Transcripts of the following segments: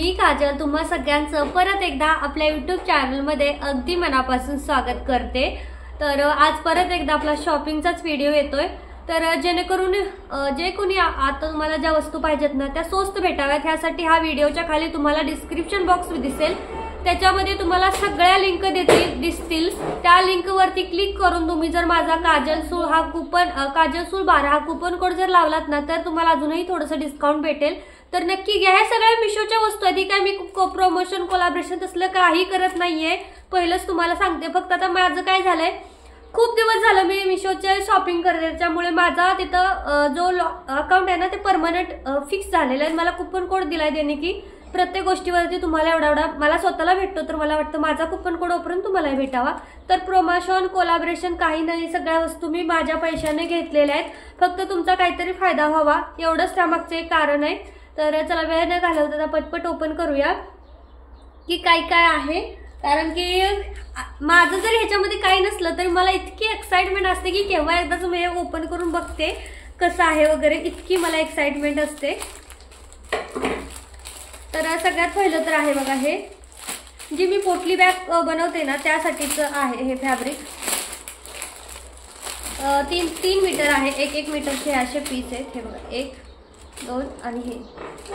मी काजल तुम्हा सगळ्यांचं परत एकदा आपल्या YouTube चॅनलमध्ये अगदी मनापासून स्वागत करते। तर आज परत एकदा आपला शॉपिंगचाच व्हिडिओ येतोय। तर जेणेकरून जे कोणी आता तुम्हाला ज्या वस्तू पाहिजेत ना त्या स्वस्त भेटाव्यात यासाठी हा व्हिडिओच्या खाली तुम्हाला डिस्क्रिप्शन बॉक्स दिसेल, त्याच्यामध्ये तुम्हाला सगळ्या लिंक दिसतील। त्या लिंकवरती क्लिक करून तुम्ही जर माझा काजलसूळ हा कूपन काजलसूळ 12 हा कूपन कोड जर लावलात ना तर तुम्हाला अजूनही थोडंसं डिस्काउंट भेटेल। तर नक्की घ्या। हे सगळ्या मिशोच्या वस्तू आहेत, काय मी प्रमोशन कोलॅबोरेशन तसलं काही करत नाहीये, पहिलंच तुम्हाला सांगते। फक्त आता माझं काय झालंय, खूप दिवस झालं मी मिशोचे शॉपिंग करते, त्यामुळे माझा तिथं जो अकाउंट आहे ना ते परमनंट फिक्स झालेलं आहे। मला कूपन कोड दिलाय त्यांनी की प्रत्येक गोष्टीवरती तुम्हाला एवढा मला स्वतःला भेटतो, तर मला वाटतं माझा कूपन कोड वापरून तुम्हालाही भेटावा। तर प्रमोशन कोलॅबोरेशन काही नाही, सगळ्या वस्तू मी माझ्या पैशाने घेतलेल्या आहेत, फक्त तुमचा काहीतरी फायदा व्हावा एवढंच त्यामागचं एक कारण आहे। तर चला वेळ न घालवता पटपट ओपन करूया की काय काय आहे, कारण की माझं जर ह्याच्यामध्ये काही नसलं तरी मला इतकी एक्साइटमेंट असते की केव्हा एकदाच मी ओपन करून बघते कसं आहे वगैरे, इतकी मला एक्साइटमेंट असते। तर सगळ्यात पहिलं तर आहे बघा, हे जी मी पोटली बॅग बनवते ना त्यासाठीच आहे हे फॅब्रिक। 3 मीटर आहे, 1 मीटरचे असे पीस आहेत। हे बघा 1 2 आणि हे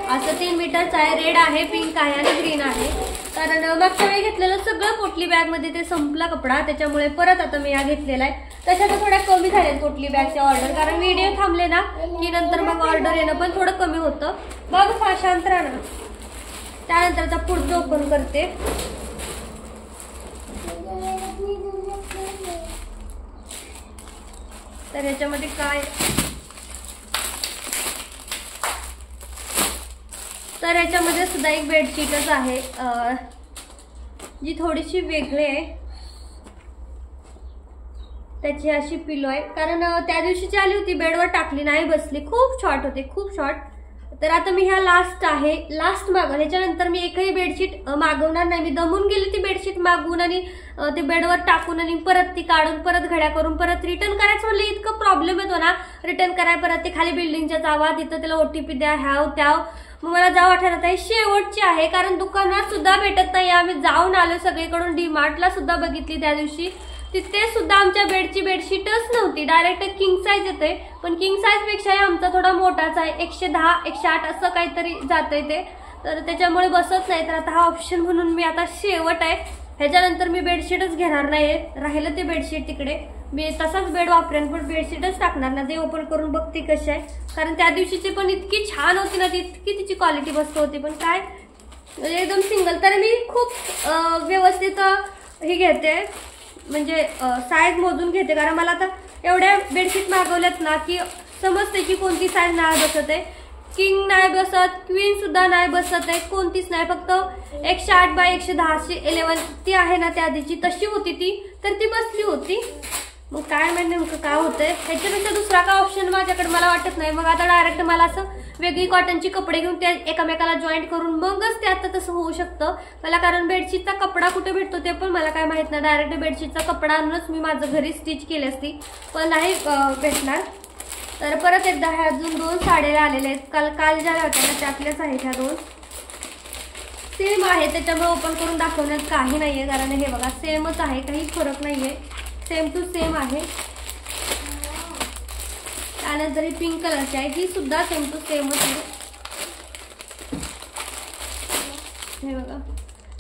असं 3 मीटरचं आहे। रेड आहे, पिंक आहे आणि ग्रीन आहे। कारण मागच्या वेळी घेतलेलं सगळं पोटली बॅग मध्ये ते संपला कपडा, त्याच्यामुळे परत आता मी हा घेतलेला आहे। तशा तर थोड्या कमी झाल्या पोटली बॅगच्या ऑर्डर, कारण व्हिडिओ थांबले ना की नंतर मग ऑर्डर येणं पण थोडं कमी होतं। बघ शांत राहा। त्यानंतर आता पुढचं ओपन करते। तर याच्यामध्ये काय, तर याच्यामध्ये सुद्धा एक बेडशीटच आहे जी थोडीशी वेगळी आहे। त्याची अशी पिलो आहे, कारण त्या दिवशीची आली होती बेडवर टाकली नाही बसली, खूप शॉर्ट होते, खूप शॉर्ट। तर आता मी ह्या लास्ट मागवलं, ह्याच्यानंतर मी एकही बेडशीट मागवणार नाही। मी दमून गेली ती बेडशीट मागवून आणि ते बेडवर टाकून आणि परत ती काढून परत घड्या करून परत रिटर्न करायचं म्हणलं इतकं प्रॉब्लेम येतो ना, रिटर्न कराय परत ते खाली बिल्डिंगच्या जावा, तिथं त्याला OTP द्या, ह्याव त्याव, मग मला जावं वाटत आहे। शेवटची आहे, कारण दुकानात सुद्धा भेटत नाही। आम्ही जाऊन आलो सगळीकडून, डीमार्टला सुद्धा बघितली त्या दिवशी, तिथे सुद्धा आमच्या बेडची बेडशीटच नव्हती, डायरेक्ट किंग साईज येते, पण किंग साईज पेक्षा आमचा थोडा मोठाच आहे, 110 108 असं काहीतरी जातंय ते, तर त्याच्यामुळे बसत नाही। तर आता हा ऑप्शन म्हणून मी आता शेवट आहे, ह्याच्यानंतर मी बेडशीटच घेणार नाही। राहिलं ते बेडशीट तिकडे, मी तसाच बेड वापरेन पण बेडशीटच टाकणार ना। ते ओपन करून बघते कशी आहे, कारण त्या दिवशीची पण इतकी छान होती ना, इतकी तिची क्वालिटी मस्त होती, पण काय एकदम सिंगल। तर मी खूप व्यवस्थित हे घेते, म्हणजे साईज मोजून घेते, कारण मला आता एवढ्या बेडशीट मागवल्यात ना की समजते की कोणती साईज नाही बसत आहे। किंग नाही बसत, क्वीन सुद्धा नाही बसत आहे, कोणतीच नाही, फक्त 108 बाय 110 11 ती आहे ना त्या आधीची तशी होती ती, तर ती बसली होती। मग काय म्हणजे नेमकं काय होतंय, ह्याच्यापेक्षा दुसरा काय ऑप्शन माझ्याकडे मला वाटत नाही। मग आता डायरेक्ट मला असं वेगळी कॉटनची कपडे घेऊन त्या एकामेकाला जॉईंट करून मगच ते आता तसं होऊ शकतं मला, कारण बेडशीटचा कपडा कुठे भेटतो ते पण मला काय माहित नाही। डायरेक्ट बेडशीटचा कपडा आणूनच मी माझं घरी स्टिच केली असती, पण नाही भेटणार। तर परत एकदा ह्या अजून 2 साड्या आलेल्या आहेत, काल ज्या होत्या ना त्यातल्याच आहेत ह्या 2, सेम आहे, त्याच्यामुळे ओपन करून दाखवण्यात काही नाहीये, कारण हे बघा सेमच आहे, काही फरक नाहीये, सेम टू सेम आहे। त्यानंतर ही पिंक कलरची आहे, ही सुद्धा सेम टू सेमच आहे। हे बघा,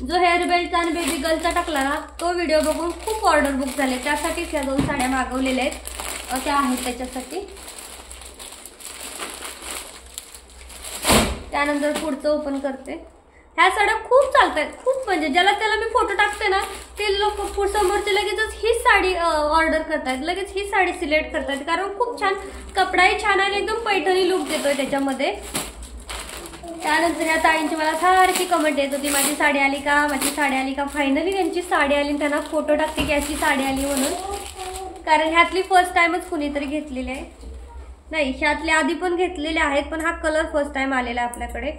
जो हेअर बेल्ट आणि बेबी गर्लचा टाकला ना तो व्हिडिओ बघून खूप ऑर्डर बुक झाले, त्यासाठीच ह्या 2 साड्या मागवलेल्या आहेत, त्या आहेत त्याच्यासाठी। त्यानंतर पुढचं ओपन करते। ह्या साड्या खूप चालतात, खूप, म्हणजे ज्याला त्याला मी फोटो टाकते ना ते लोक समोरचे लगेचच ही साडी ऑर्डर करतात, लगेच ही साडी सिलेक्ट करतात, कारण खूप छान कपडाही छान आहे, एकदम पैठणी लुक देतोय त्याच्यामध्ये। त्यानंतर या ताईंची मला सारखी कमेंट येत होती, माझी साडी आली का, माझी साडी आली का। फायनली त्यांची साडी आली, त्यांना फोटो टाकते की अशी साडी आली म्हणून, कारण ह्यातली फर्स्ट टाइमच कुणीतरी घेतलेली आहे, नाही ह्यातले आधी पण घेतलेले आहेत, पण हा कलर फर्स्ट टाइम आलेला आहे आपल्याकडे।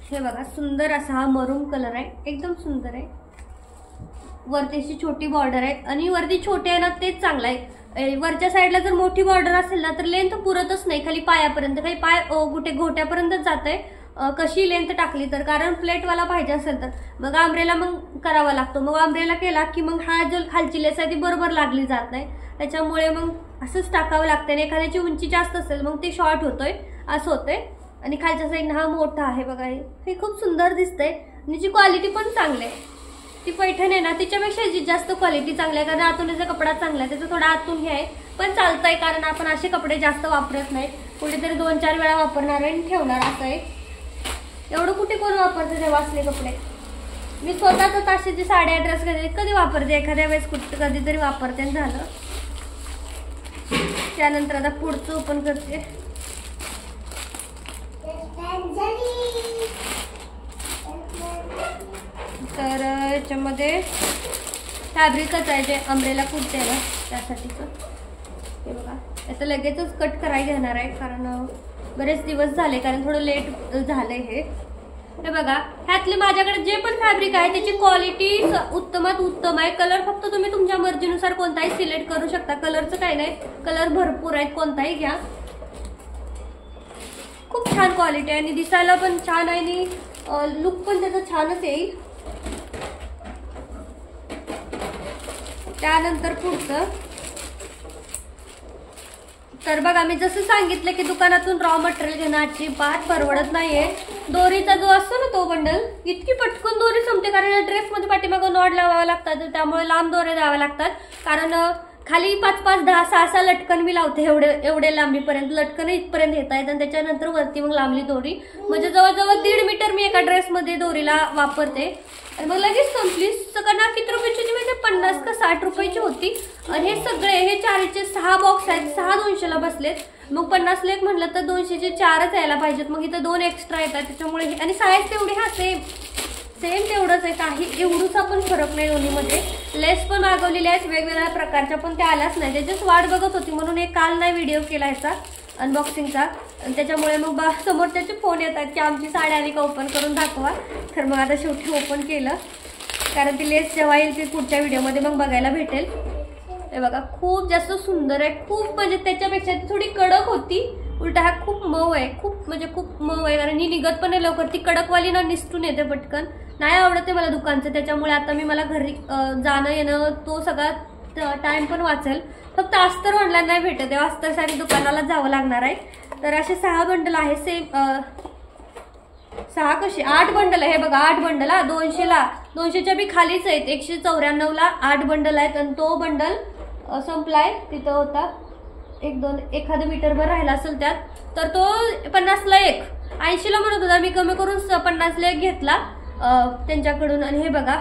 हे बघा सुंदर असा हा मरून कलर आहे, एकदम सुंदर आहे। वरती अशी छोटी बॉर्डर आहे, आणि वरती छोटे आहे ना तेच चांगलं आहे। वरच्या साइडला जर मोठी बॉर्डर असेल ना तर लेंथ पुरतच नाही, खाली पायापर्यंत, खाली पाय गुटे घोट्यापर्यंत जाते, कशी लेंथ टाकली तर, कारण प्लेटवाला पाहिजे असेल तर मग आंब्रेला मग करावा लागतो. मग आंब्रेला केला की मग हा जो खालची लेस आहे ती बरोबर लागली जात नाही, त्याच्यामुळे मग असंच टाकावं लागतं. आणि एखाद्याची उंची जास्त असेल मग ते शॉर्ट होतोय, असं होतंय. आणि खालच्या साईडनं हा मोठा आहे बघा, हे खूप सुंदर दिसतंय आणि जी क्वालिटी पण चांगली आहे. ती पैठण आहे ना तिच्यापेक्षा जी जास्त क्वालिटी चांगली आहे, कारण आतून त्याचा कपडा चांगला आहे, त्याचं थोडा आतून हे आहे पण चालतंय, कारण आपण असे कपडे जास्त वापरत नाही, कुठेतरी 2-4 वेळा वापरणार आणि ठेवणार असं आहे. एवढं कुठे कोण वापरते तेव्हा असले कपडे. मी स्वतःच अशी जी साड्या ड्रेस कधी वापरते, एखाद्या वेळेस कुठं कधीतरी वापरते झालं. त्यानंतर आता पुढचं ओपन करते. तर याच्यामध्ये फॅब्रिकच आहे जे अंब्रेला कुर्ते आहे ना त्यासाठीचं. हे बघा, आता लगेचच कट करायला घेणार आहे कारण बरेच दिवस झाले, कारण थोडं लेट झालंय हे. हे बघा, ह्यातले माझ्याकडे जे पण फॅब्रिक आहे त्याची क्वालिटी उत्तमात उत्तम आहे. कलर फक्त तुम्ही तुमच्या मर्जीनुसार कोणताही सिलेक्ट करू शकता. कलरचं काही नाही, कलर भरपूर आहेत, कोणताही घ्या. खूप छान क्वालिटी आहे आणि दिसायला पण छान आहे आणि लुक पण त्याचा छानच येईल. त्यानंतर पुढचं, तर बघा मी जसं सांगितलं की दुकानातून रॉ मटेरियल घेणं अजिबात परवडत नाहीये. दोरीचा जो असतो ना तो बंडल, इतकी पटकन दोरी संपते, कारण ड्रेसमध्ये पाठीमागं नॉड लावावं लागतात, त्यामुळे लांब दोरे द्यावे लागतात. कारण खाली 5-5, 10, 6 लटकन मी लावते, एवढे लांबीपर्यंत लटकन इथपर्यंत येत आहेत आणि त्याच्यानंतर वरती मग लांबली दोरी, म्हणजे जवळजवळ 1.5 मीटर मी एका ड्रेसमध्ये दोरीला वापरते. आणि मग लगेच संपली. सगळ्यांना किती रुपयाची होती म्हणजे 50 का 60 रुपयाची होती. आणि हे सगळे हे 4चे 6 बॉक्स आहेत, 6 200ला बसलेत. मग 50 लेख म्हटलं तर 200चे 4च यायला पाहिजेत, मग इथं 2 एक्स्ट्रा येतात त्याच्यामुळे. आणि साईज तेवढी हा सेम तेवढंच आहे, काही एवढूचा पण फरक नाही दोन्हीमध्ये. लेस पण मागवलेल्या आहेत वेगवेगळ्या प्रकारच्या, पण त्या आल्याच नाही, त्याचीच वाट बघत होती म्हणून एक काल नाही व्हिडिओ केला ह्याचा अनबॉक्सिंगचा. आणि त्याच्यामुळे मग समोरच्याचे फोन येतात की आमची साडी आली का ओपन करून दाखवा. तर मग आता शेवटी ओपन केलं, कारण ती लेस जेव्हा येईल ती पुढच्या व्हिडिओमध्ये मग बघायला भेटेल. हे बघा, खूप जास्त सुंदर आहे, खूप म्हणजे त्याच्यापेक्षा ती थोडी कडक होती, उलटा हा खूप मऊ आहे, खूप म्हणजे खूप मऊ आहे. कारण ही निघत पण नाही लवकर, ती कडकवाली ना निसटून येते पटकन, नाही आवडते मला दुकानचं. त्याच्यामुळे आता मी मला घरी जाणं येणं तो सगळा टाइम पण वाचेल. फक्त अस्तर ऑनलाईन नाही भेटत आहे, अस्तरसाठी दुकानाला जावं लागणार आहे. तर असे 6 बंडल आहे, सेम 6 कसे 8 बंडल आहे. हे बघा 8 बंडल, 200ला 200च्या बी खालीच आहेत, 194ला 8 बंडल आहेत. आणि तो बंडल संपलाय, तिथं होता 1-2 एखादं मीटरभर राहिला असेल त्यात, तर तो 50ला 1, 80ला म्हणत होता मी, कमी करून 50ला 1 घेतला त्यांच्याकडून. आणि हे बघा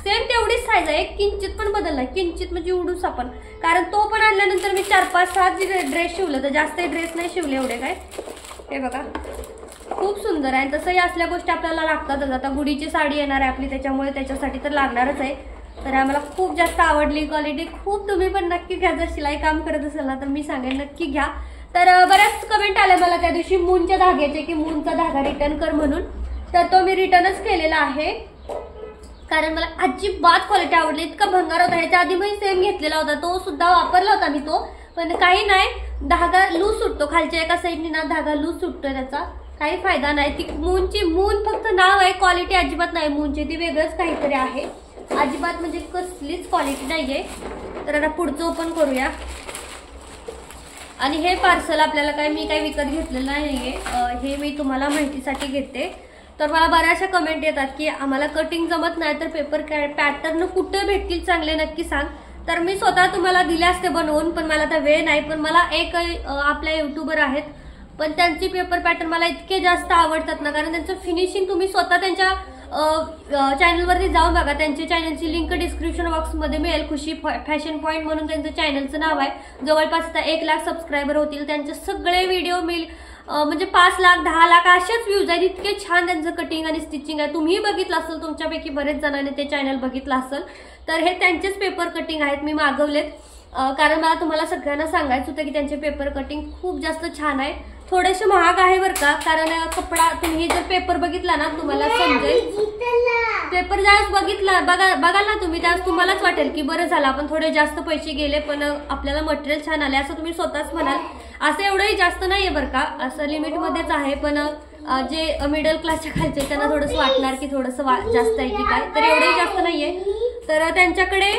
सेम तेवढीच साईज आहे, किंचित पण बदललाय, किंचित म्हणजे उडूस आपण, कारण तो पण आणल्यानंतर मी 4-5-6 ड्रेस शिवले, तर जास्त ड्रेस नाही शिवले एवढे काय. हे बघा खूप सुंदर आहे. तसंही असल्या गोष्टी आपल्याला लागतातच. आता गुढीची साडी येणार आहे आपली, त्याच्यामुळे त्याच्यासाठी तर लागणारच आहे. तर आम्हाला खूप जास्त आवडली क्वालिटी, खूप. तुम्ही पण नक्की घ्या, जर शिलाई काम करत असेल ना तर मी सांगेन नक्की घ्या. तर बऱ्याच कमेंट आल्या मला त्या दिवशी मूनच्या धाग्याचे की मूनचा धागा रिटर्न कर म्हणून, तर तो मी रिटर्नच केलेला आहे, कारण मला अजिबात क्वालिटी आवडली. इतका भंगार होता, ह्याच्या आधी मी सेम घेतलेला होता, तो सुद्धा वापरला होता मी तो, पण काही नाही, धागा लूज सुटतो खालच्या एका साईडनी ना, धागा लूज सुटतोय, त्याचा काही फायदा नाही. ती मून फक्त नाव आहे, क्वालिटी अजिबात नाही मूनची, ती वेगळंच काहीतरी आहे, अजिबात म्हणजे कसलीच क्वालिटी नाहीये. तर आता पुढचं ओपन करूया. आणि हे पार्सल आपल्याला मी काही विकत घेतलेलं नाहीये, हे मी तुम्हाला माहितीसाठी घेते. तर मला बऱ्याचशा कमेंट येतात की आम्हाला कटिंग जमत नाही, तर पेपर पॅटर्न कुठे भेटतील चांगले नक्की सांग. तर मी स्वतः तुम्हाला दिले असते बनवून, पण मला आता वेळ नाही. पण मला एक आपल्या युट्यूबर आहेत, पण त्यांची पेपर पॅटर्न मला इतके जास्त आवडतात ना, कारण त्यांचं फिनिशिंग तुम्ही स्वतः त्यांच्या चॅनलवरती जाऊन बघा. त्यांच्या चॅनलची लिंक डिस्क्रिप्शन बॉक्समध्ये मिळेल. खुशी फॅशन पॉइंट म्हणून त्यांचं चॅनलचं नाव आहे. जवळपास आता 1 लाख सबस्क्रायबर होतील. त्यांचे सगळे व्हिडिओ म्हणजे 5 लाख 10 लाख अशाच व्ह्यूज आहेत. इतके छान त्यांचं कटिंग आणि स्टिचिंग आहे. तुम्ही बघितलं असेल, तुमच्यापैकी बरेच जणांनी ते चॅनल बघितलं असेल. तर हे त्यांचेच पेपर कटिंग आहेत, मी मागवलेत, कारण मला तुम्हाला सगळ्यांना सांगायचं होतं की त्यांचे पेपर कटिंग खूप जास्त छान आहे. थोडेसे महाग आहे बरं का, कारण कपडा तुम्ही जर पेपर बघितला ना तुम्हाला समजेल. पेपर ज्यावेळेस बघाल ना तुम्ही, त्यावेळेस तुम्हालाच वाटेल की बरं झालं आपण थोडे जास्त पैसे गेले, पण आपल्याला मटेरियल छान आले असं तुम्ही स्वतःच म्हणाल. असं एवढंही जास्त नाहीये बरं का, असं लिमिटमध्येच आहे. पण जे मिडल क्लासच्या खालचे त्यांना थोडंसं वाटणार की थोडंसं जास्त आहे की काय, तर एवढंही जास्त नाहीये. तर त्यांच्याकडे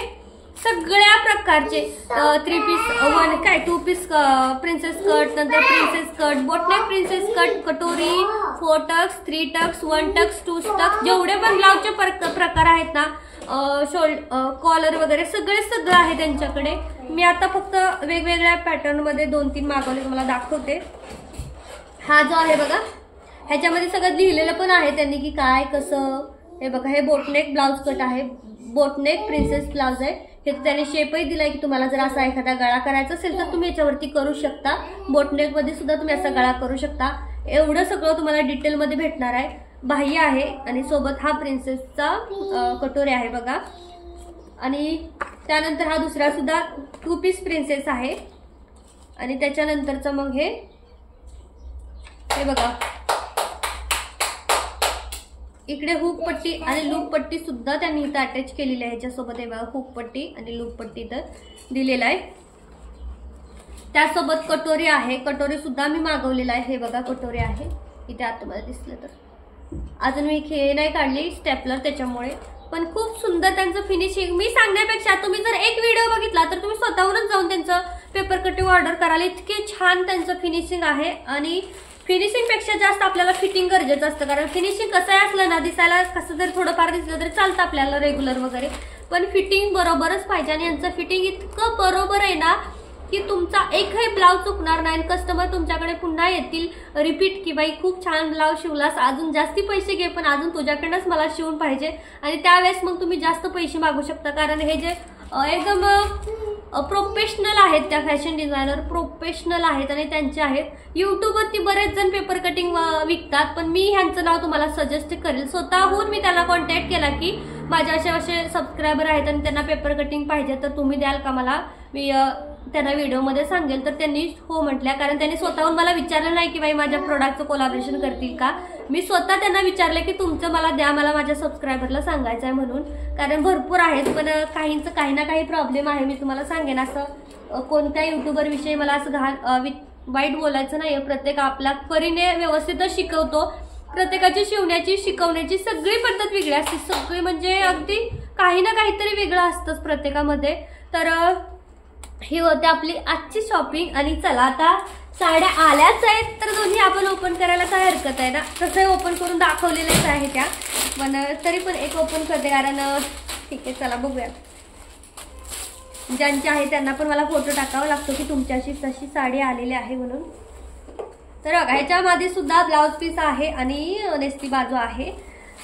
सगळ्या प्रकारचे 3 पीस 2 पीस प्रिन्सेस कट, नंतर princess cut, boatneck princess cut, कटोरी, 4 टक्स, 3 टक्स, 1 टक्स, 2 टक्स, जेवढे पण ब्लाउजचे प्रकार आहेत ना, कॉलर वगैरे सगळं आहे त्यांच्याकडे. मी आता फक्त वेगवेगळ्या पॅटर्न मध्ये 2-3 मागवले तुम्हाला दाखवते. हा जो आहे बघा, ह्याच्यामध्ये सगळं लिहिलेलं पण आहे त्यांनी की काय कसं. हे बघा, हे बोटनेक ब्लाउज कट आहे, बोटनेक प्रिन्सेस ब्लाउज आहे. हे त्याने शेपही दिलाय की तुम्हाला जर असा एखादा गळा करायचा असेल तर तुम्ही याच्यावरती करू शकता. बोटनेक मध्ये सुद्धा तुम्ही असा गळा करू शकता. एवढं सगळं तुम्हाला डिटेल मध्ये भेटणार आहे. बाह्य आहे आणि सोबत हा प्रिन्सेसचा कटोरी आहे बघा. आणि त्यानंतर हा दुसरा सुद्धा 2 पीस प्रिन्सेस आहे. आणि त्याच्यानंतरचं मग हे बघा, इकडे हुक पट्टी आणि लूप पट्टी सुद्धा त्यांनी इथं अटॅच केलेली आहे. ह्याच्यासोबत हे बघा, हुक पट्टी आणि लूप पट्टी इथं दिलेला आहे. त्यासोबत कटोरी आहे, कटोरी सुद्धा मी मागवलेला आहे. हे बघा, कटोरी आहे इथे आतमध्ये दिसलं तर. अजून मी हे नाही काढली स्टेपलर त्याच्यामुळे, पण खूप सुंदर त्यांचं फिनिशिंग. मी सांगण्यापेक्षा तुम्ही जर एक व्हिडिओ बघितला तर तुम्ही स्वतःहूनच जाऊन त्यांचं पेपर कटिंग ऑर्डर कराल. इतके छान त्यांचं फिनिशिंग आहे. आणि फिनिशिंग पेक्षा जास्त आपल्याला फिटिंग गरजेचं असतं, कारण फिनिशिंग कसं असलं ना, दिसायला कसं जर थोडंफार दिसलं तरी चालतं आपल्याला रेग्युलर वगैरे, पण फिटिंग बरोबरच पाहिजे. आणि यांचं फिटिंग इतकं बरोबर आहे ना की तुमचा एकही ब्लाउज चुकणार नाही. कस्टमर तुमच्याकडे पुन्हा येतील रिपीट की बाई खूप छान ब्लाउज शिवलास, अजून जास्ती पैसे घे पण अजून तुझ्याकडनंच मला शिवून पाहिजे. आणि त्यावेळेस मग तुम्ही जास्त पैसे मागू शकता, कारण हे जे एकदम प्रोफेशनल आहेत, त्या फॅशन डिझायनर प्रोफेशनल आहेत आणि त्यांचे आहेत. युट्यूबवरती बरेच जण पेपर कटिंग विकतात, पण मी ह्यांचं नाव तुम्हाला सजेस्ट करेल. स्वतःहून मी त्याला कॉन्टॅक्ट केला की माझे असे सबस्क्रायबर आहेत आणि त्यांना पेपर कटिंग पाहिजे तर तुम्ही द्याल का मला, मी त्यांना व्हिडिओमध्ये सांगेल. तर त्यांनी हो म्हटल्या, कारण त्यांनी स्वतःहून मला विचारलं नाही की बाई माझ्या प्रोडक्टचं कोलॅबोरेशन करतील का. मी स्वतः त्यांना विचारलं की तुमचं मला द्या, मला माझ्या सबस्क्रायबरला सांगायचं आहे म्हणून. कारण भरपूर आहेत पण काहींचं काही ना काही प्रॉब्लेम आहे. मी तुम्हाला सांगेन, असं कोणत्या युट्यूबर विषयी मला असं वाईट बोलायचं नाही. प्रत्येक आपल्या परीने व्यवस्थितच शिकवतो. प्रत्येकाची शिकवण्याची सगळी पद्धत वेगळी असते. सगळी म्हणजे अगदी काही ना काहीतरी वेगळं असतंच प्रत्येकामध्ये. तर ही होती आपली आजची शॉपिंग. आणि चला आता साड्या आल्याच आहेत तर दोन्ही आपण ओपन करायला काय हरकत आहे ना. तसंही ओपन करून दाखवलेलंच आहे त्या, पण तरी पण एक ओपन करते, कारण ठीक आहे चला बघूया. ज्यांची आहे त्यांना पण मला फोटो टाकावा लागतो की तुमच्याशी तशी साडी आलेली आहे म्हणून. तर बघा, ह्याच्यामध्ये सुद्धा ब्लाउज पीस आहे आणि नेस्ती बाजू आहे.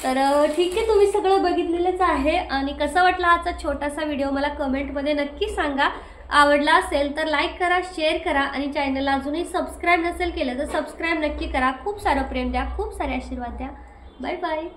तर ठीक आहे, तुम्ही सगळं बघितलेलंच आहे. आणि कसा वाटला आजचा छोटासा व्हिडिओ मला कमेंटमध्ये नक्की सांगा. आवडला असेल तर लाईक करा, शेअर करा आणि चॅनलला अजूनही सबस्क्राईब नसेल केलं तर सबस्क्राईब नक्की करा. खूप सारं प्रेम द्या, खूप सारे आशीर्वाद द्या. Bye bye.